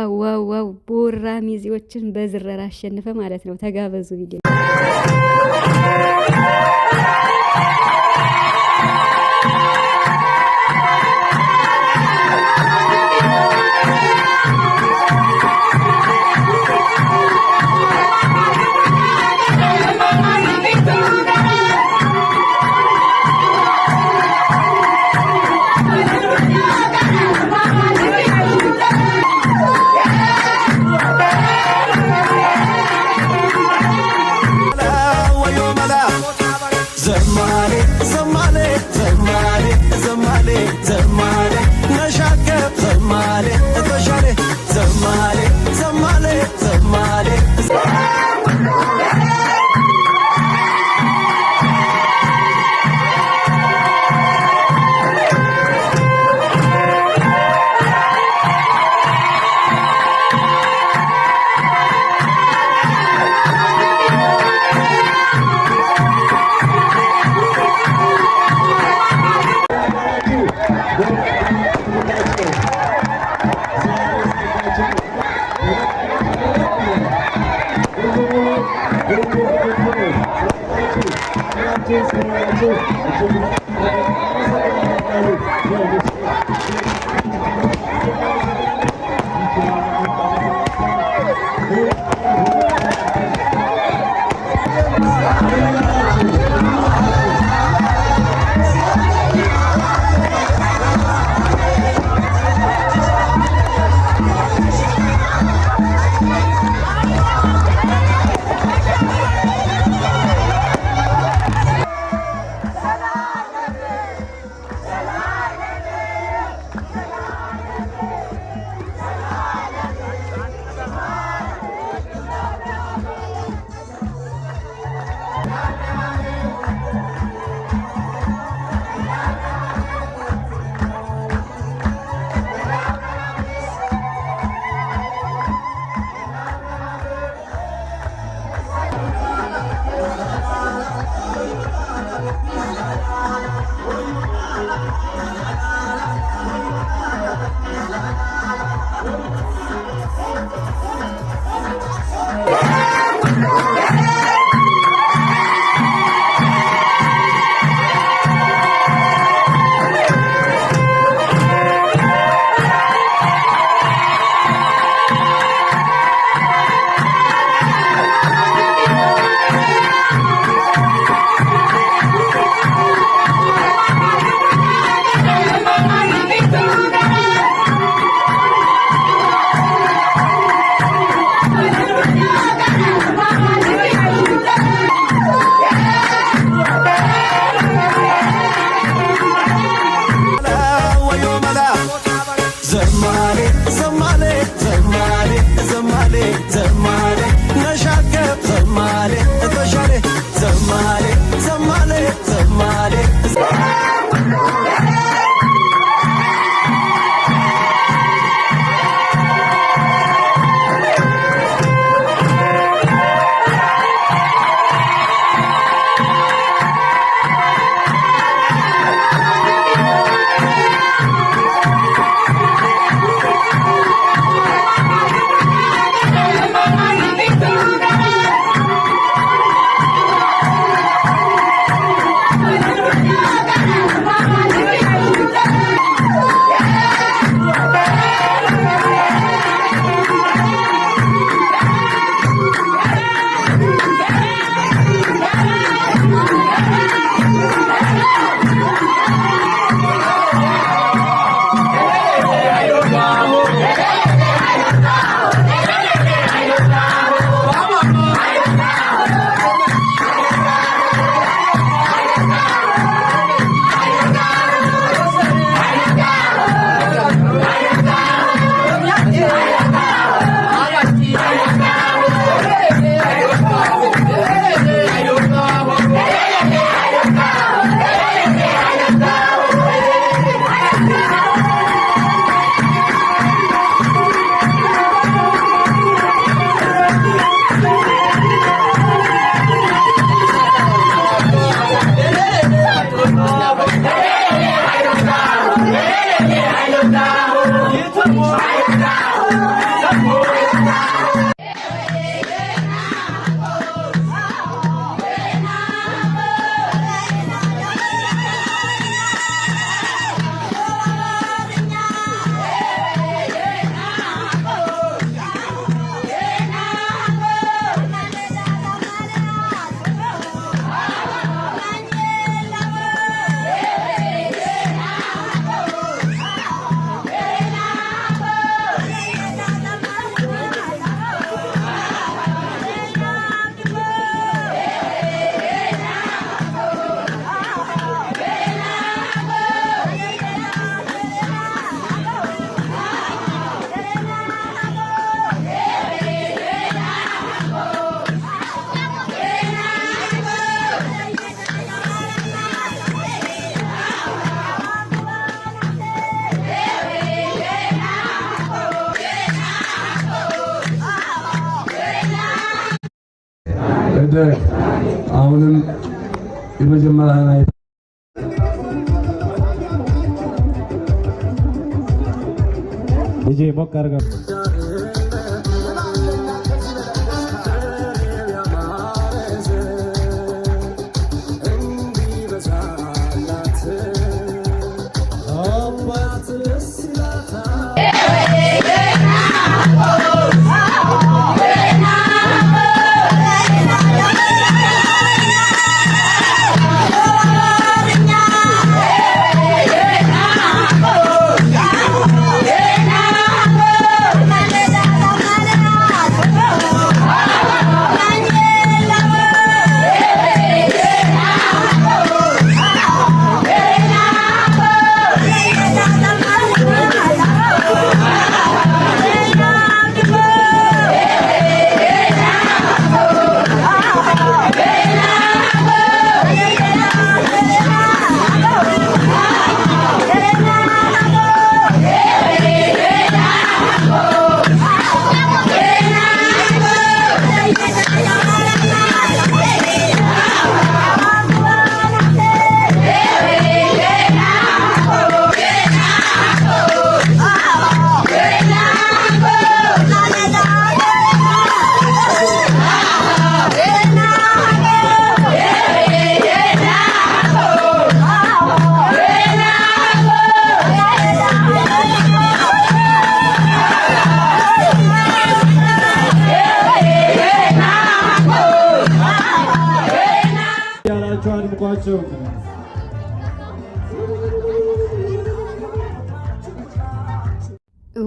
ዋው ዋው ዋው! ቡራ ሚዜዎችን በዝረራ አሸነፈ ማለት ነው። ተጋበዙ ቪዲዮ ይባረክ። አሁንም የመጀመሪያ DJ ሞቅ አድርገው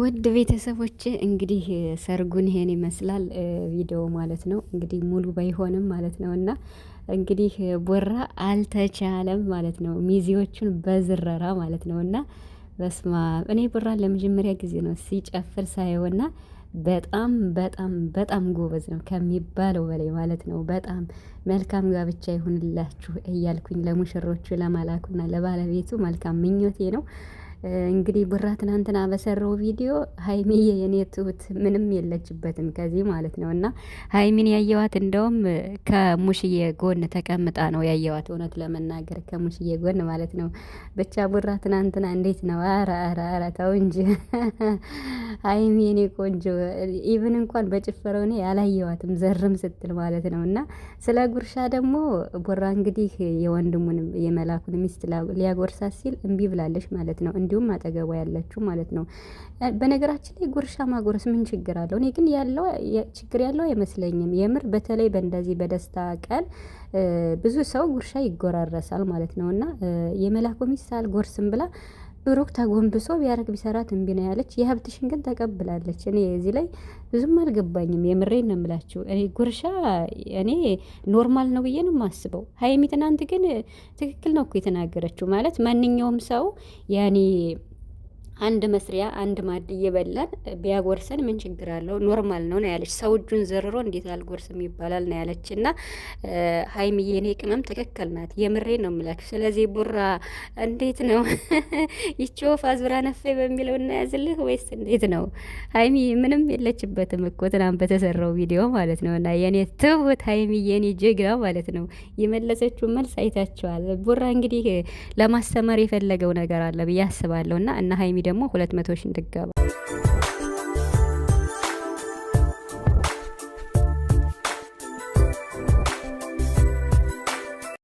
ውድ ቤተሰቦች እንግዲህ ሰርጉን ይሄን ይመስላል ቪዲዮ ማለት ነው። እንግዲህ ሙሉ ባይሆንም ማለት ነው እና እንግዲህ ቦራ አልተቻለም ማለት ነው። ሚዜዎቹን በዝረራ ማለት ነው እና በስማ እኔ ቦራን ለመጀመሪያ ጊዜ ነው ሲጨፍር ሳየውና በጣም በጣም በጣም ጎበዝ ነው ከሚባለው በላይ ማለት ነው። በጣም መልካም ጋብቻ ይሁንላችሁ እያልኩኝ ለሙሽሮቹ ለማላኩና ለባለቤቱ መልካም ምኞቴ ነው። እንግዲህ ቡራ ትናንትና በሰራው ቪዲዮ ሀይሚዬ የኔ ትሁት ምንም የለችበትም ከዚህ ማለት ነው እና ሀይሚን ያየዋት እንደውም ከሙሽዬ ጎን ተቀምጣ ነው ያየዋት፣ እውነት ለመናገር ከሙሽዬ ጎን ማለት ነው። ብቻ ቡራ ትናንትና እንዴት ነው? ኧረ ተው እንጂ ሀይሚ የኔ ቆንጆ፣ ኢቭን እንኳን በጭፈረው እኔ ያላየዋትም ዘርም ስትል ማለት ነው። እና ስለ ጉርሻ ደግሞ ቡራ እንግዲህ የወንድሙን የመላኩን ሚስት ሊያጎርሳት ሲል እምቢ ብላለች ማለት ነው። እንዲሁም አጠገቧ ያለችው ማለት ነው። በነገራችን ላይ ጉርሻ ማጎረስ ምን ችግር አለው? እኔ ግን ያለው ችግር ያለው አይመስለኝም። የምር በተለይ በእንደዚህ በደስታ ቀን ብዙ ሰው ጉርሻ ይጎራረሳል ማለት ነው። እና የመላኩ ሚስት አልጎርስም ብላ ብሩክ ተጎንብሶ ቢያረግ ቢሰራት እምቢ ነው ያለች። የሀብትሽን ግን ተቀብላለች። እኔ እዚህ ላይ ብዙም አልገባኝም። የምሬን ነው የምላችሁ። እኔ ጉርሻ እኔ ኖርማል ነው ብዬ ነው የማስበው። ሀይሚ ትናንት ግን ትክክል ነው እኮ የተናገረችው። ማለት ማንኛውም ሰው ያኔ አንድ መስሪያ አንድ ማድ እየበላን ቢያጎርሰን ምን ችግር አለው? ኖርማል ነው ያለች። ሰው እጁን ዘርሮ እንዴት አልጎርስም ይባላል ነው ያለች። እና ሀይሚዬ የኔ ቅመም ትክክል ናት። የምሬ ነው የምላችሁ። ስለዚህ ቡራ እንዴት ነው ይቺ ወፍ አዝብራ ነፌ በሚለው እናያዝልህ ወይስ እንዴት ነው? ሀይሚ ምንም የለችበትም እኮ ትናንት በተሰራው ቪዲዮ ማለት ነው። እና የኔ ትሁት ሀይሚዬ የኔ ጀግና ማለት ነው የመለሰችው መልስ አይታችኋል። ቡራ እንግዲህ ለማስተማር የፈለገው ነገር አለ ብዬ አስባለሁ። እና ሀይሚ ደግሞ 200 ሺህ እንድትገባ